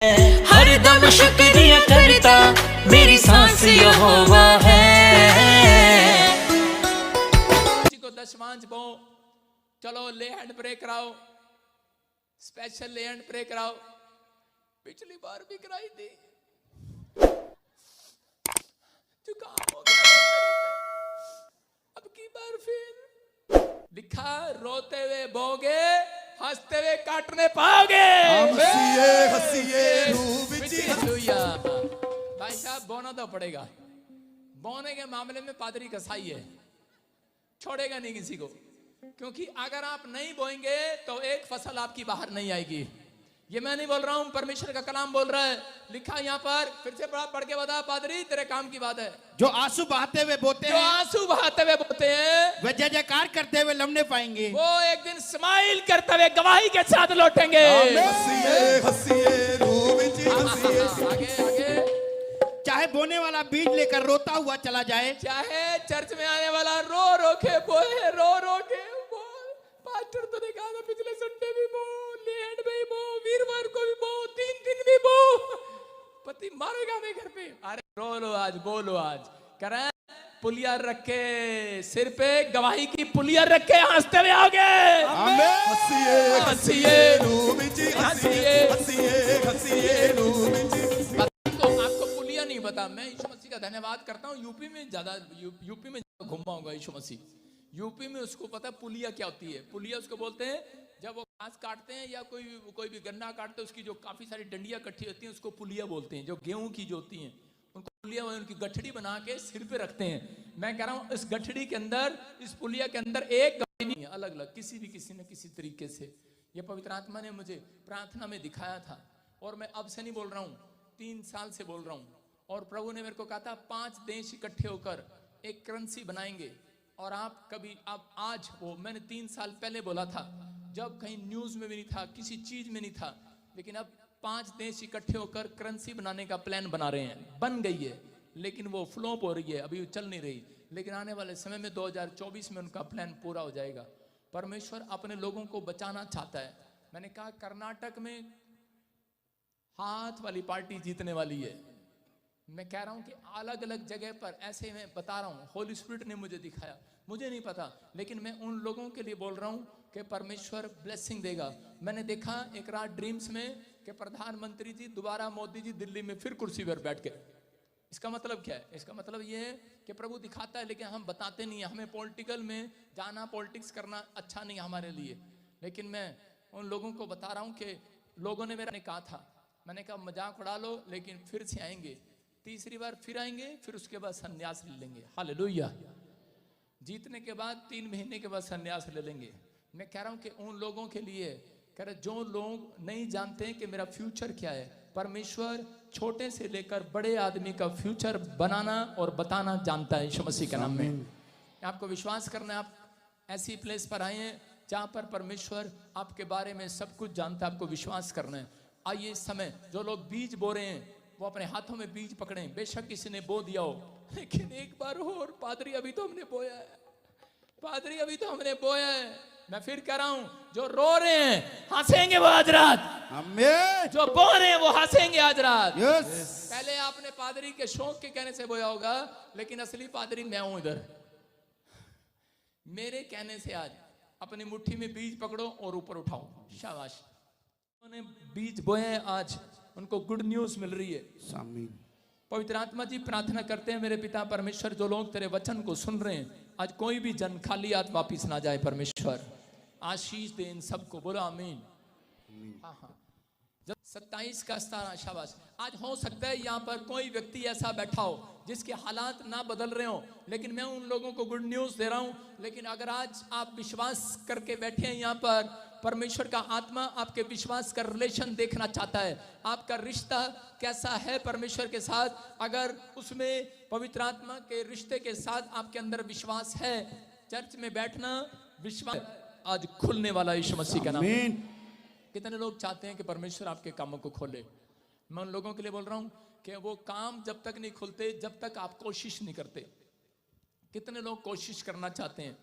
हरदम शुक्रिया करता मेरी सांस यहोवा है। किसी को 10 मांझ बो, चलो ले हैंड प्रे कराओ, स्पेशल ले हैंड प्रे कराओ। पिछली बार भी कराई थी, जुकाम हो गया अब की बार फिर लिखा, रोते हुए बोगे हंसते हुए काटने पाओगे। भाई साहब बोना तो पड़ेगा, बोने के मामले में पादरी कसाई है, छोड़ेगा नहीं किसी को, क्योंकि अगर आप नहीं बोएंगे तो एक फसल आपकी बाहर नहीं आएगी। ये मैं नहीं बोल रहा हूं, परमेश्वर का कलाम बोल रहा है। लिखा यहाँ पर, फिर से पढ़ के बता पादरी, तेरे काम की बात है। जो आंसू बहाते हुए बोते हैं, जो आंसू बहाते हुए बोते हैं, वे जय जयकार करते हुए लमने पाएंगे। वो एक दिन स्माइल करते हुए गवाही के साथ लौटेंगे। आगे आगे। चाहे बोने वाला बीज लेकर रोता हुआ चला जाए, चाहे चर्च में आने वाला रो रो के बोए, रो रो के बोल। पास्टर तो ने कहा था पिछले संडे भी बो, लेट भी बो, वीरवार को भी बो, 3 दिन भी बो, पति मारेगा मैं घर पे। अरे रो लो आज, बोलो आज, करें पुलिया रख के सिर पे, गवाही की पुलिया रख के हंसते हुए आओगे। आपको पुलिया नहीं पता, मैं यीशु मसीह का धन्यवाद करता हूँ। यूपी में घूमा होगा यीशु मसीह, यूपी में उसको पता पुलिया क्या होती है। पुलिया उसको बोलते हैं जब वो घास काटते हैं या कोई भी गन्ना काटते हैं, उसकी जो काफी सारी डंडियां इकट्ठी होती हैं उसको पुलिया बोलते हैं। जो गेहूं की जो होती हैं उनको पुलिया, उनकी गठड़ी बना के सिर पे रखते हैं। मैं कह रहा हूँ इस गठड़ी के अंदर, इस पुलिया के अंदर एक गवाही नहीं है, अलग अलग किसी न किसी तरीके से। ये पवित्र आत्मा ने मुझे प्रार्थना में दिखाया था, और मैं अब से नहीं बोल रहा हूँ, 3 साल से बोल रहा हूँ। और प्रभु ने मेरे को कहा था 5 देश इकट्ठे होकर एक करेंसी बनाएंगे। और आप आज वो मैंने 3 साल पहले बोला था, जब कहीं न्यूज में भी नहीं था, किसी चीज में नहीं था, लेकिन अब 5 देश इकट्ठे होकर करेंसी बनाने का प्लान बना रहे हैं। बन गई है लेकिन वो फ्लॉप हो रही है, अभी चल नहीं रही, लेकिन आने वाले समय में 2024 में उनका प्लान पूरा हो जाएगा। परमेश्वर अपने लोगों को बचाना चाहता है। मैंने कहा कर्नाटक में हाथ वाली पार्टी जीतने वाली है। मैं कह रहा हूं कि अलग अलग जगह पर ऐसे मैं बता रहा हूं, होली स्पिरिट ने मुझे दिखाया, मुझे नहीं पता, लेकिन मैं उन लोगों के लिए बोल रहा हूं कि परमेश्वर ब्लेसिंग देगा। मैंने देखा एक रात ड्रीम्स में कि प्रधानमंत्री जी दोबारा, मोदी जी दिल्ली में फिर कुर्सी पर बैठ गए। इसका मतलब क्या है? इसका मतलब ये है कि प्रभु दिखाता है लेकिन हम बताते नहीं है। हमें पॉलिटिकल में जाना, पॉलिटिक्स करना अच्छा नहीं है हमारे लिए। लेकिन मैं उन लोगों को बता रहा हूं कि लोगों ने मेरा कहा था, मैंने कहा मजाक उड़ा लो लेकिन फिर से आएंगे, तीसरी बार फिर आएंगे, फिर उसके बाद संन्यास ले लेंगे। हालेलुया। जीतने के बाद 3 महीने के बाद संन्यास ले लेंगे। मैं कह रहा हूं कि उन लोगों के लिए कह रहे जो लोग नहीं जानते हैं कि मेरा फ्यूचर क्या है, परमेश्वर छोटे से लेकर बड़े आदमी का फ्यूचर बनाना और बताना जानता है यीशु मसीह के नाम में। आपको विश्वास करना है, आप ऐसी प्लेस पर आए हैं जहां पर परमेश्वर आपके बारे में सब कुछ जानता है, आपको विश्वास करना है। आइए इस समय जो लोग बीज बो रहे हैं वो अपने हाथों में बीज पकड़े। बेशक किसी ने बो दिया हो, लेकिन एक बार और पादरी अभी तो हमने बोया है, पादरी अभी तो हमने बोया है। मैं फिर कह रहा हूं, जो रो रहे हैं हंसेंगे वो आज रात, जो बो रहे हैं वो हंसेंगे आज रात। पहले आपने पादरी के शौक के कहने से बोया होगा, लेकिन असली पादरी मैं हूं इधर। मेरे कहने से आज अपनी मुट्ठी में बीज पकड़ो और ऊपर उठाओ। शाबाश। उन्होंने बीज बोए, आज उनको गुड न्यूज मिल रही है। पवित्र आत्मा जी प्रार्थना करते हैं, मेरे पिता परमेश्वर, जो लोग तेरे वचन को सुन रहे हैं, आज कोई भी जन खाली हाथ वापिस ना जाए। परमेश्वर आशीष दे इन सबको, बोलो आमीन। हाँ हाँ। 27 का स्थान, शाबाश। आज हो सकता है यहाँ पर कोई व्यक्ति ऐसा बैठा हो जिसके हालात ना बदल रहे हो, लेकिन मैं उन लोगों को गुड न्यूज दे रहा हूँ। लेकिन अगर आज आप विश्वास करके बैठे हैं यहाँ पर, परमेश्वर का आत्मा आपके विश्वास का रिलेशन देखना चाहता है। आपका रिश्ता कैसा है परमेश्वर के साथ? अगर उसमें पवित्र आत्मा के रिश्ते के साथ आपके अंदर विश्वास है, चर्च में बैठना विश्वास आज खुलने वाला यीशु मसीह का नाम। कितने लोग चाहते हैं कि परमेश्वर आपके कामों को खोले? मैं उन लोगों के लिए बोल रहा हूं कि वो काम जब तक नहीं खुलते जब तक आप कोशिश नहीं करते। कितने लोग कोशिश करना चाहते हैं?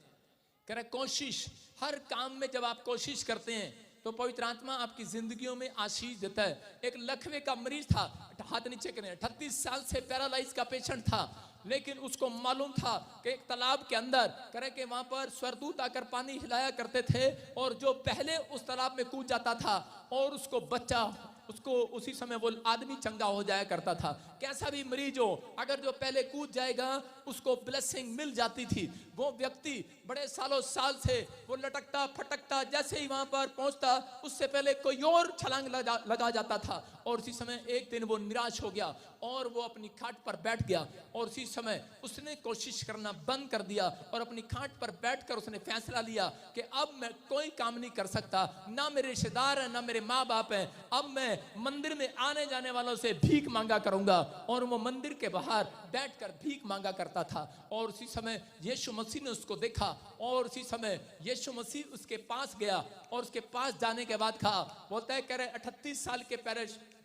कह रहे कोशिश, हर काम में जब आप कोशिश करते हैं तो पवित्र आत्मा आपकी जिंदगियों में आशीष देता है। एक लकवे का मरीज था, हाथ नीचे करें, 38 साल से पैरालाइज का पेशेंट था, लेकिन उसको मालूम था कि एक तालाब के अंदर करे कि वहां पर स्वर्गदूत आकर पानी हिलाया करते थे, और जो पहले उस तालाब में कूद जाता था और उसको बच्चा, उसको उसी समय वो आदमी चंगा हो जाया करता था। कैसा भी मरीज हो, अगर जो पहले कूद जाएगा उसको ब्लेसिंग मिल जाती थी। वो व्यक्ति बड़े सालों साल से वो लटकता फटकता, जैसे ही वहां पर पहुंचता उससे पहले कोई और छलांग लगा जाता था, और उसी समय एक दिन वो निराश हो गया और वो अपनी खाट पर बैठ गया, और उसी समय उसने कोशिश करना बंद कर दिया और अपनी खाट पर बैठकर उसने फैसला लिया कि अब मैं कोई काम नहीं कर सकता, ना मेरे रिश्तेदार हैं ना मेरे माँ बाप हैं, अब मैं मंदिर में आने जाने वालों से भीख मांगा करूंगा। और वो मंदिर के बाहर बैठकर भीख मांगा करता था, और उसी समय यीशु मसीह ने उसको देखा, और उसी समय यीशु मसीह उसके पास गया, और उसके पास जाने के बाद कहा, बोलता है, कह रहे 38 साल के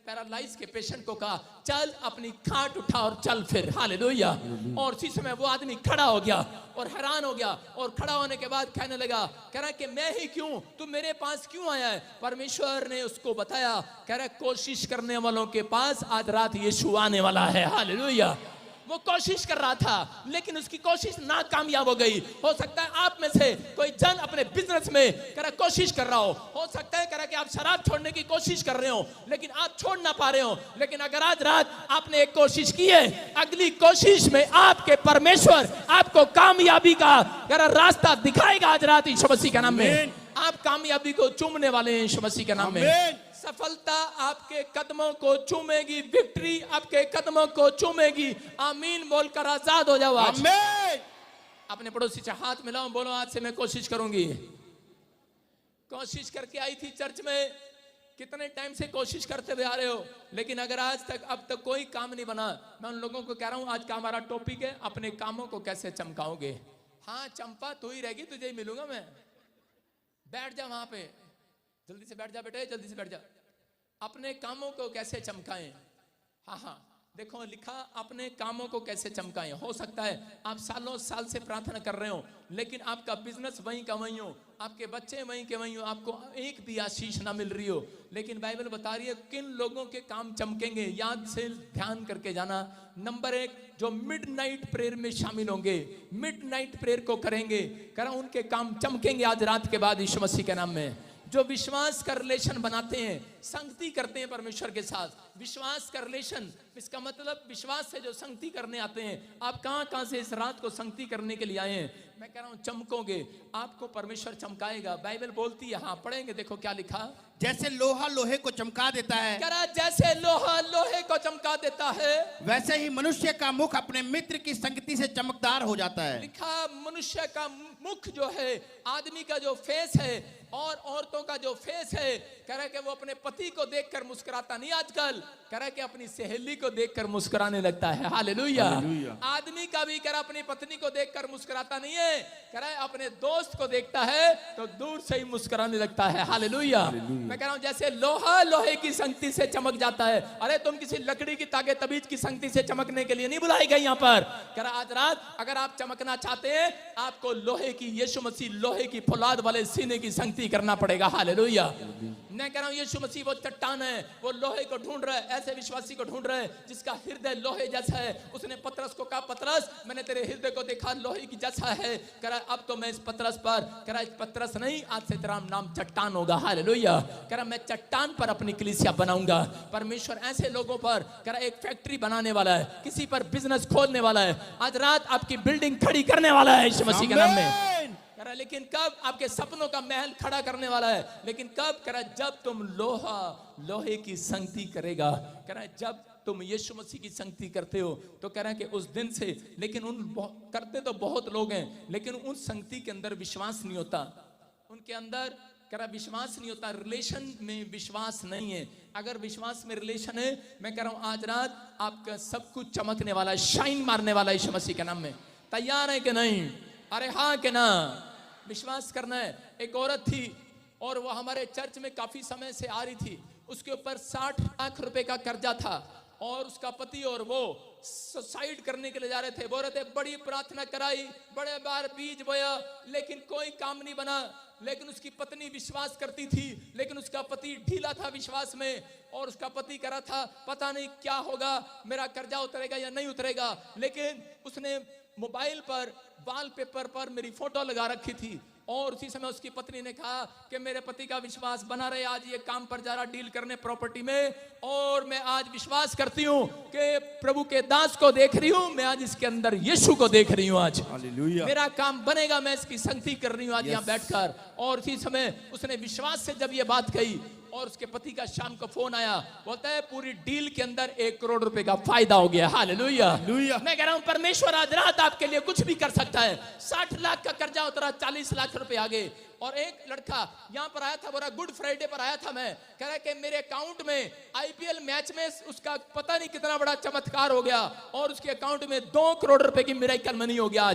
पैरालाइज के पेशेंट को कहा, चल अपनी खाट उठा और चल फिर। हालेलुया। और उसी समय वो आदमी खड़ा हो गया और हैरान हो गया, और खड़ा होने के बाद कहने लगा, कह रहा कि मैं ही क्यों, तू मेरे पास क्यों आया है? परमेश्वर ने उसको बताया, कह रहा कोशिश करने वालों के पास आज रात यीशु आने वाला है। हालेलुया। वो कोशिश कर रहा था लेकिन उसकी कोशिश नाकामयाब हो गई। हो सकता है आप में से कोई जन अपने बिजनेस में करा कोशिश कर रहा हो सकता है करा कि आप शराब छोड़ने की कोशिश कर रहे हो लेकिन आप छोड़ ना पा रहे हो, लेकिन अगर आज रात आपने एक कोशिश की है, अगली कोशिश में आपके परमेश्वर आपको कामयाबी का करा रास्ता दिखाएगा। आज रात यीशु मसीह के नाम में आप कामयाबी को चूमने वाले हैं यीशु मसीह के नाम में। सफलता आपके कदमों को चूमेगी, विक्ट्री आपके कदमों को चूमेगी। आमीन बोलकर आजाद हो जाओ। आमीन। अपने पड़ोसी से हाथ मिलाओ, बोलो आज से मैं कोशिश करूंगी। कोशिश करके आई थी चर्च में, कितने टाइम से कोशिश करते हुए आ रहे हो, लेकिन अगर आज तक अब तक कोई काम नहीं बना, मैं उन लोगों को कह रहा हूं आज का हमारा टॉपिक है, अपने कामों को कैसे चमकाओगे। हाँ चंपा तू ही रहेगी, तुझे ही मिलूंगा मैं। बैठ जा वहां पे, जल्दी से बैठ जा बेटे, जल्दी से बैठ जा। अपने कामों को कैसे चमकाएं। हाँ देखो लिखा, अपने कामों को कैसे चमकाएं। हो सकता है आप सालों साल से प्रार्थना कर रहे हो लेकिन आपका बिजनेस वहीं का वहीं हो, आपके बच्चे वहीं के वहीं हो, आपको एक भी आशीष ना मिल रही हो, लेकिन बाइबल बता रही है किन लोगों के काम चमकेंगे। याद से ध्यान करके जाना। नंबर 1, जो मिडनाइट प्रेयर में शामिल होंगे, मिडनाइट प्रेयर को करेंगे, करा उनके काम चमकेंगे आज रात के बाद यीशु मसीह के नाम में। जो विश्वास का रिलेशन बनाते हैं, संगति करते हैं परमेश्वर के साथ, विश्वास का रिलेशन, इसका मतलब विश्वास से जो संगति करने आते हैं। आप कहां से इस रात को संगति करने के लिए आए हैं, मैं कह रहा हूं चमकोगे, आपको परमेश्वर चमकाएगा। बाइबल बोलती है, हाँ पढ़ेंगे, देखो क्या लिखा, जैसे लोहा लोहे को चमका देता है, करा जैसे लोहा लोहे को चमका देता है, वैसे ही मनुष्य का मुख अपने मित्र की संगति से चमकदार हो जाता है। लिखा मनुष्य का मुख जो है, आदमी का जो फेस है और औरतों का जो फेस है, कह रहा है कि वो अपने पति को देखकर मुस्कुराता नहीं आजकल, कह रहा है कि अपनी सहेली को देखकर मुस्कुराने लगता है। हालेलुया। आदमी का भी कह रहा अपनी पत्नी को देखकर मुस्कुराता नहीं है, कह रहा है अपने दोस्त को देखता है तो दूर से ही मुस्कुराने लगता है। हालेलुया। मैं कह रहा हूं जैसे लोहा लोहे की संगति से चमक जाता है। अरे तुम किसी लकड़ी की तागे तबीज की संगति से चमकने के लिए नहीं बुलाई गई यहाँ पर। कह रहा आज रात अगर आप चमकना चाहते हैं, आपको लोहे की, यीशु मसीह लोहे की फौलाद वाले सीने की संगति करना पड़ेगा। हालेलुया। मैं कह रहा हूं यीशु मसीह वो चट्टान है, वो लोहे को ढूंढ रहा है, ऐसे विश्वासी को ढूंढ रहा है जिसका हृदय लोहे जैसा है। उसने पतरस को कहा, पतरस मैंने तेरे हृदय को देखा, लोहे की जैसा है। कह रहा अब तो मैं इस पतरस पर, कह रहा इस पतरस नहीं, आज से तेरा नाम चट्टान होगा। हालेलुया। कह रहा मैं चट्टान पर अपनी कलीसिया बनाऊंगा। परमेश्वर ऐसे लोगों पर कह रहा एक फैक्ट्री बनाने वाला है, किसी पर बिजनेस खोलने वाला है। आज रात आपकी बिल्डिंग खड़ी करने वाला है यीशु मसीह के नाम में। करा लेकिन कब, आपके सपनों का महल खड़ा करने वाला है, लेकिन कब, करा जब तुम लोहे की संगति करेगा। करा जब तुम यीशु मसीह की संगति करते हो तो कह रहा है कि उस दिन से, लेकिन करते तो बहुत लोग हैं लेकिन उन संगति के अंदर विश्वास नहीं होता, उनके अंदर करा विश्वास नहीं होता, रिलेशन में विश्वास नहीं है। अगर विश्वास में रिलेशन है, मैं कह रहा हूं आज रात आपका सब कुछ चमकने वाला है, शाइन मारने वाला है यीशु मसीह के नाम में। तैयार है कि नहीं? अरे हाँ कि ना? विश्वास करना है। एक औरत थी और वो हमारे चर्च में काफी समय से आ रही थी, उसके ऊपर 60 लाख रुपए का कर्जा था और उसका पति और वो सुसाइड करने के लिए जा रहे थे। बोल रहे थे बड़ी प्रार्थना कराई, बड़े बार बीज बोया लेकिन कोई काम नहीं बना। लेकिन उसकी पत्नी विश्वास करती थी, लेकिन उसका पति ढीला था विश्वास में, और उसका पति कह रहा था पता नहीं क्या होगा, मेरा कर्जा उतरेगा या नहीं उतरेगा। लेकिन उसने मोबाइल पर वॉलपेपर पर मेरी फोटो लगा रखी थी, और उसी समय उसकी पत्नी ने कहा कि मेरे पति का विश्वास बना रहे, आज ये काम पर जा रहा डील करने प्रॉपर्टी में, और मैं आज विश्वास करती हूँ कि प्रभु के दास को देख रही हूँ, मैं आज इसके अंदर यीशु को देख रही हूँ, आज हालेलुया। मेरा काम बनेगा, मैं इसकी संगति कर रही हूँ आज यहाँ बैठकर। और उसी समय उसने विश्वास से जब ये बात कही, और उसके पति का शाम को फोन आया, बोलता है पूरी डील के अंदर 1 करोड़ रुपए का फायदा हो गया। हालेलुया। मैं कह रहा हूं परमेश्वर आज रात आपके लिए कुछ भी कर सकता है। 60 लाख का कर्जा उतरा, 40 लाख रुपए आ गए। और एक लड़का यहाँ पर आया था, बोला गुड फ्राइडे पर आया था, मैं कह रहा कि मेरे अकाउंट में आईपीएल मैच में उसका पता नहीं कितना बड़ा चमत्कार हो गया, और उसके अकाउंट में 2 करोड़ रुपए की मिरेकल मनी हो गया।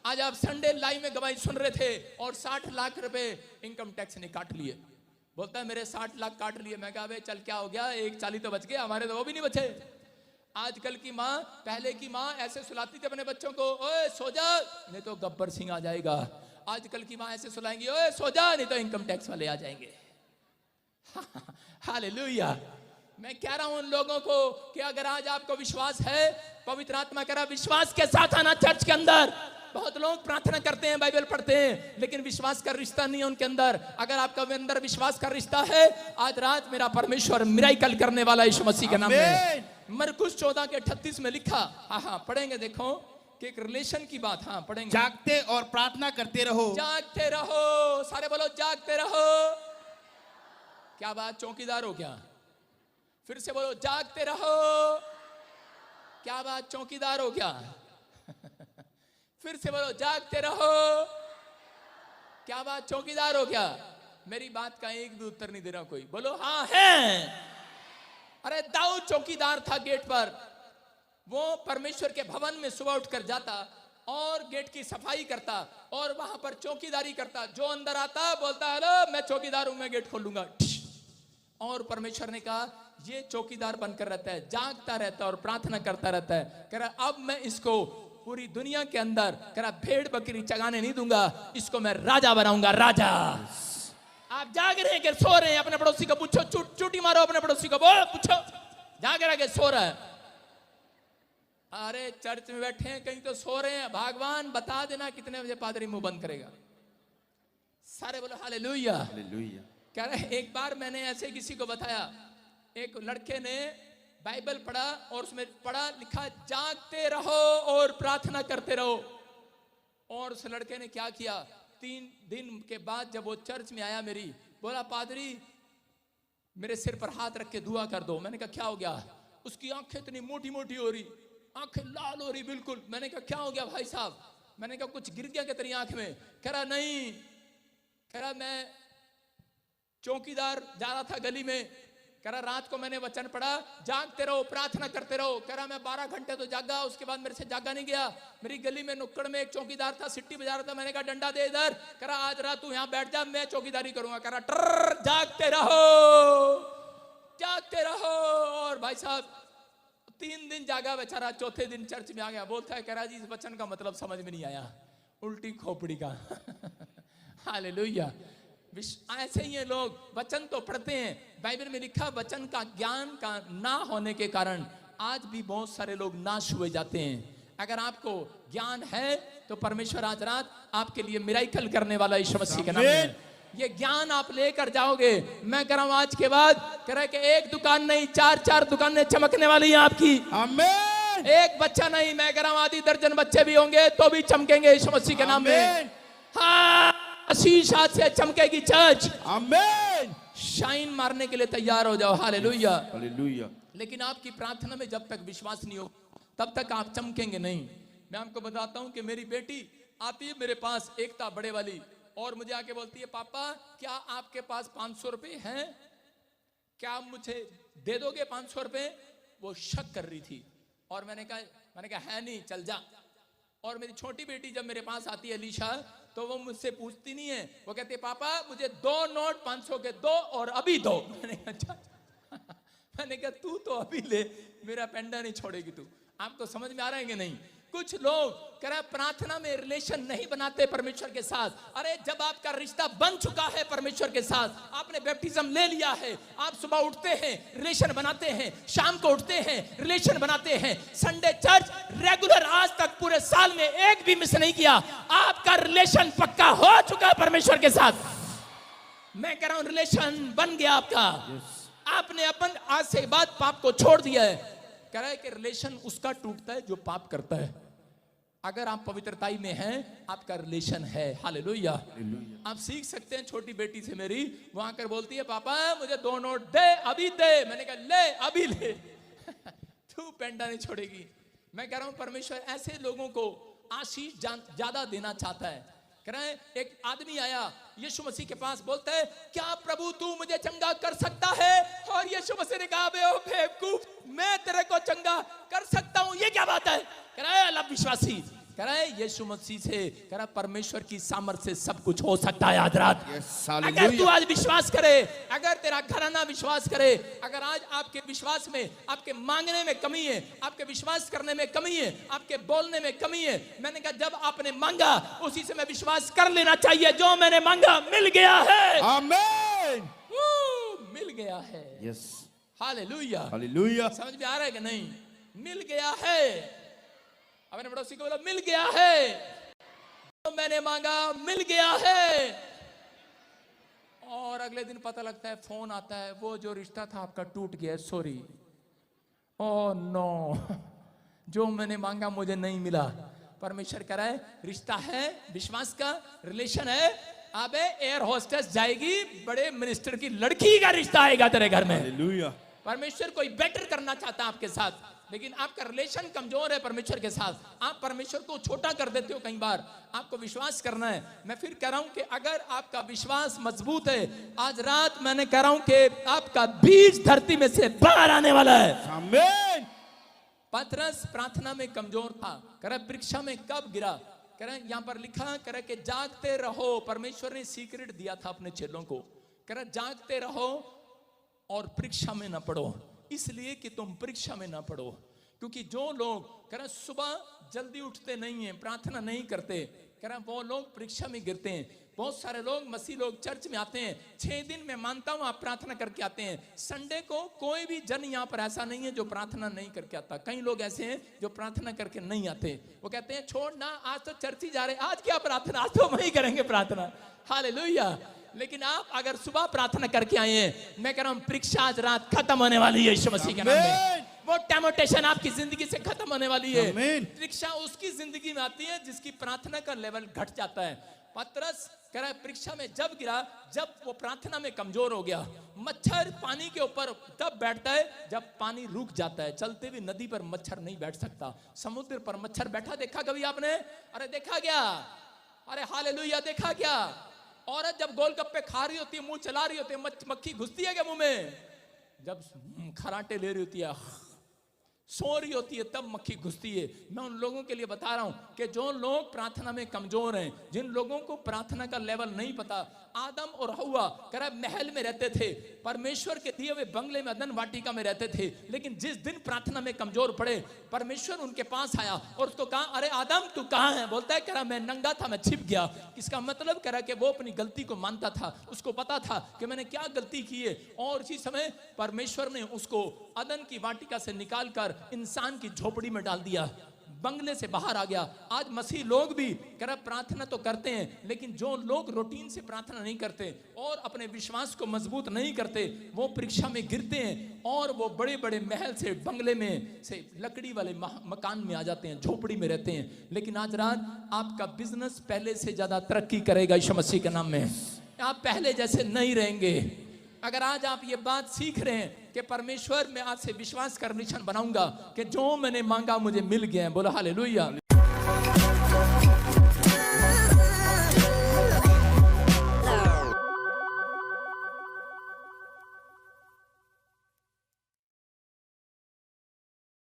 आज आप संडे लाइव में गवाही सुन रहे थे, और 60 लाख रुपए इनकम टैक्स ने काट लिए। बोलता है मेरे 60 लाख काट लिए। मैं कहा चल क्या हो गया, 140 तो बच गया, हमारे तो वो भी नहीं बचे। आजकल की माँ, पहले की माँ ऐसे सुलाती थी अपने बच्चों को, ओए सो जा नहीं तो गब्बर सिंह आ जाएगा। आजकल की माँ ऐसे सुलाएंगी, ओए सो जा नहीं तो इनकम टैक्स वाले आ जाएंगे। हालेलुया। मैं कह रहा हूं उन लोगों को कि अगर आज आपको विश्वास है, पवित्र आत्मा कह रहा विश्वास के साथ आना चर्च के अंदर। बहुत लोग प्रार्थना करते हैं, बाइबल पढ़ते हैं, लेकिन विश्वास का रिश्ता नहीं है उनके अंदर। अगर आपका अंदर विश्वास का रिश्ता है, आज रात मेरा परमेश्वर मिराकल करने वाला यीशु मसीह के नाम में। मरकुस 14 के 38 में लिखा, हाँ पढ़ेंगे, देखो कि एक रिलेशन की बात। हाँ पढ़ेंगे, जागते और प्रार्थना करते रहो। जागते रहो, सारे बोलो जागते रहो। क्या बात, चौकीदार हो क्या? फिर से बोलो जागते रहो। क्या बात, चौकीदार हो क्या? फिर से बोलो जागते रहो। क्या बात, चौकीदार हो क्या? मेरी बात का एक भी उत्तर नहीं दे रहा कोई। बोलो हाँ है। अरे दाऊद चौकीदार था गेट पर। वो परमेश्वर के भवन में सुबह उठकर जाता और गेट की सफाई करता और वहां पर चौकीदारी करता। जो अंदर आता बोलता हेलो मैं चौकीदार हूं, मैं गेट खोलूंगा। और परमेश्वर ने कहा ये चौकीदार बनकर रहता है, जागता रहता है और प्रार्थना करता रहता है। कह रहा अब मैं इसको पूरी दुनिया के अंदर कह रहा भेड़ बकरी चगाने नहीं दूंगा, इसको मैं राजा बनाऊंगा, राजा। आप जाग रहे हैं कि सो रहे हैं? अपने पड़ोसी को पूछो, चूटी मारो अपने पड़ोसी को, बोलो पूछो जाग रहा है सो रहा है? अरे चर्च में बैठे हैं, कहीं तो सो रहे हैं। भगवान बता देना कितने बजे पादरी मुंह बंद करेगा। सारे बोलो हालेलुया। हालेलुया। कह रहे एक बार मैंने ऐसे किसी को बताया, एक लड़के ने बाइबल पढ़ा और उसमें पढ़ा लिखा जागते रहो और प्रार्थना करते रहो। और उस लड़के ने क्या किया, 3 दिन के बाद जब वो चर्च में आया मेरी, बोला पादरी मेरे सिर पर हाथ रख के दुआ कर दो। मैंने कहा क्या हो गया? उसकी आंखें इतनी मोटी मोटी हो रही, आंखें लाल हो रही बिल्कुल। मैंने कहा क्या हो गया भाई साहब? मैंने कहा कुछ गिर गया क्या तेरी आंख में? कह रहा नहीं, कह रहा मैं चौकीदार जा रहा था गली में, कह रहा रात को मैंने वचन पढ़ा जागते रहो प्रार्थना करते रहो। कह रहा मैं 12 घंटे तो जागा, उसके बाद मेरे से जागा नहीं गया। मेरी गली में नुक्कड़ में एक चौकीदार था, सिट्टी बजा रहा था। मैंने कहा डंडा दे इधर। कह रहा आज रात तू यहाँ बैठ जा, मैं चौकीदारी करूंगा। कह रहा ट्र जागते रहो, जागते रहो। और भाई साहब 3 दिन जागा बेचारा, चौथे दिन चर्च में आ गया। बोलता है कह रहा जी इस वचन का मतलब समझ में नहीं आया, उल्टी खोपड़ी का। हालेलुया। ऐसे ही लोग वचन तो पढ़ते हैं, बाइबल में लिखा वचन का ज्ञान का ना होने के कारण आज भी बहुत सारे लोग नाश हुए जाते हैं। अगर आपको ज्ञान है तो परमेश्वर आज रात आपके लिए मिराकल करने वाला यीशु मसीह के नाम में ये ज्ञान आप लेकर जाओगे। मैं कह रहा हूं आज के बाद कह रहा है कि एक दुकान नहीं 4 दुकानें चमकने वाली हैं आपकी। आमीन। एक बच्चा नहीं, मैं कह रहा हूं आधी दर्जन बच्चे भी होंगे तो भी चमकेंगे यीशु मसीह के नाम में। हाँ आशीष आज से चमकेगी चर्च। आमीन। शाइन मारने के लिए तैयार हो जाओ। हालेलुया। हालेलुया। लेकिन आपकी प्रार्थना में जब तक विश्वास नहीं हो तब तक आप चमकेंगे नहीं। मैं आपको बताता हूं कि मेरी बेटी आती है मेरे पास, एकता बड़े वाली, और मुझे आके बोलती है पापा क्या आपके पास 500 रुपए हैं, क्या आप मुझे दे दोगे 500 रुपए? वो शक कर रही थी और मैंने कहा है नहीं, चल जा। और मेरी छोटी बेटी जब मेरे पास आती है अलीशा, तो वो मुझसे पूछती नहीं है, वो कहती है पापा मुझे 2 नोट 500 के दो और अभी दो। मैंने कहा तू तो अभी ले, मेरा पेंडा नहीं छोड़ेगी तू। आपको समझ में आ रहा है कि नहीं? कुछ लोग कह रहे प्रार्थना में रिलेशन नहीं बनाते परमेश्वर के साथ। अरे जब आपका रिश्ता बन चुका है परमेश्वर के साथ, आपने बैप्टिज्म ले लिया है, आप सुबह उठते हैं रिलेशन बनाते हैं, शाम को उठते हैं रिलेशन बनाते हैं, संडे चर्च रेगुलर आज तक पूरे साल में एक भी मिस नहीं किया, आपका रिलेशन पक्का हो चुका है परमेश्वर के साथ। मैं कह रहा हूं रिलेशन बन गया आपका। आपने अपन आज से बाद पाप को छोड़ दिया है। कह रहा है कि रिलेशन उसका टूटता है जो पाप करता है। अगर आप पवित्रताई में हैं, आपका रिलेशन है। हालेलुया। आप सीख सकते हैं छोटी बेटी से मेरी, वो आकर बोलती है पापा मुझे 2 नोट दे, अभी दे। मैंने कहा ले अभी ले तू पेंडा नहीं छोड़ेगी। मैं कह रहा हूं परमेश्वर ऐसे लोगों को आशीष ज्यादा देना चाहता है। कह रहे हैं एक आदमी आया यीशु मसीह के पास, बोलता है क्या प्रभु तू मुझे चंगा कर सकता है? और यीशु मसीह ने कहा बेवकूफ, मैं तेरे को चंगा कर सकता हूं, ये क्या बात है? कह रहा है अल्लाह विश्वासी, कह रहा है यीशु मसीह से, कह रहा परमेश्वर की सामर्थ से सब कुछ हो सकता है। आज रात अगर तू आज विश्वास करे, अगर तेरा घराना विश्वास करे, अगर आज आपके विश्वास में, आपके मांगने में कमी है, आपके विश्वास करने में कमी है, आपके बोलने में कमी है, मैंने कहा जब आपने मांगा उसी से मैं विश्वास कर लेना चाहिए, जो मैंने मांगा मिल गया है। आमीन। मिल गया है। यस। हालेलुया। हालेलुया। समझ में आ रहा है कि नहीं? मिल गया है। अपने पड़ोसी को बोला मिल गया है, तो मैंने मांगा मिल गया है। और अगले दिन पता लगता है फोन आता है, वो जो रिश्ता था आपका टूट गया, सॉरी। ओह नो, जो मैंने मांगा मुझे नहीं मिला। परमेश्वर कह रहा है रिश्ता है, विश्वास का रिलेशन है। अबे एयर होस्टेस जाएगी, बड़े मिनिस्टर की लड़की का रिश्ता आएगा तेरे घर में। हालेलुया। परमेश्वर कोई बेटर करना चाहता है आपके साथ, लेकिन आपका रिलेशन कमजोर है परमेश्वर के साथ। आप परमेश्वर को छोटा कर देते हो। कई बार आपको विश्वास करना है। मैं फिर कह रहा हूं कि अगर आपका विश्वास मजबूत है, आज रात मैंने कह रहा हूं कि आपका बीज धरती में से बाहर आने वाला है। आमीन। पतरस प्रार्थना में कमजोर था। कह रहा परीक्षा में कब गिरा? कह रहा यहां पर लिखा, कह रहा कि जागते रहो। परमेश्वर ने सीक्रेट दिया था अपने चेलों को। कह रहा जागते रहो और परीक्षा में ना पढ़ो, इसलिए कि तुम परीक्षा में ना पढ़ो। क्योंकि जो लोग कह रहे सुबह जल्दी उठते नहीं हैं, प्रार्थना नहीं करते, कह रहे वो लोग परीक्षा में गिरते हैं। बहुत सारे लोग मसीह लोग चर्च में आते हैं, 6 दिन मैं मानता हूं आप प्रार्थना करके आते हैं। संडे को कोई भी जन यहाँ पर ऐसा नहीं है जो प्रार्थना नहीं करके आता। कई लोग ऐसे हैं जो प्रार्थना करके नहीं आते। वो कहते हैं छोड़ ना, आज तो चर्च ही जा रहे, आज क्या प्रार्थना, आज तो वही करेंगे प्रार्थना। हालेलुया। लेकिन आप अगर सुबह प्रार्थना करके आए हैं, मैं कह रहा हूं परीक्षा आज रात खत्म होने वाली है यीशु मसीह के नाम में। वो टेम्पटेशन आपकी जिंदगी से खत्म होने वाली है। परीक्षा उसकी जिंदगी में आती है जिसकी प्रार्थना का लेवल घट जाता है। पतरस कह रहा है परीक्षा में जब गिरा, जब वो प्रार्थना में कमजोर हो गया। मच्छर पानी के ऊपर तब बैठता है जब पानी रुक जाता है। चलते हुए नदी पर मच्छर नहीं बैठ सकता। समुद्र पर मच्छर बैठा देखा कभी आपने? अरे देखा क्या? अरे हालेलुया, देखा क्या? औरत जब गोलगप्पे खा रही होती है, मुंह चला रही होती है, मक्खी घुसती है क्या मुंह में? जब खराटे ले रही होती है, सो रही होती है, तब मक्खी घुसती है। मैं उन लोगों के लिए बता रहा हूं कि जो लोग प्रार्थना में कमजोर हैं, जिन लोगों को प्रार्थना का लेवल नहीं पता। आदम और हव्वा कह रहा महल में रहते थे, परमेश्वर के दिए हुए बंगले में, अदन वाटिका में रहते थे। लेकिन जिस दिन प्रार्थना में कमजोर पड़े, परमेश्वर उनके पास आया और उसको कहा अरे आदम तू कहाँ है? बोलता है कह रहा मैं नंगा था, मैं छिप गया। इसका मतलब कह रहा कि वो अपनी गलती को मानता था, उसको पता था कि मैंने क्या गलती की है। और इसी समय परमेश्वर ने उसको अदन की वाटिका से निकालकर इंसान की झोपड़ी में डाल दिया, बंगले से बाहर आ गया। आज मसीह लोग भी कह रहा प्रार्थना तो करते हैं, लेकिन जो लोग रूटीन से प्रार्थना नहीं करते और अपने विश्वास को मजबूत नहीं करते, वो परीक्षा में गिरते हैं और वो बड़े बड़े महल से, बंगले में से, लकड़ी वाले मकान में आ जाते हैं, झोपड़ी में रहते हैं। लेकिन आज रात आपका बिजनेस पहले से ज्यादा तरक्की करेगा यीशु मसीह के नाम में। आप पहले जैसे नहीं रहेंगे। अगर आज आप ये बात सीख रहे हैं कि परमेश्वर मैं आज से विश्वास का रिलेशन बनाऊंगा कि जो मैंने मांगा मुझे मिल गया है, बोलो हालेलुया।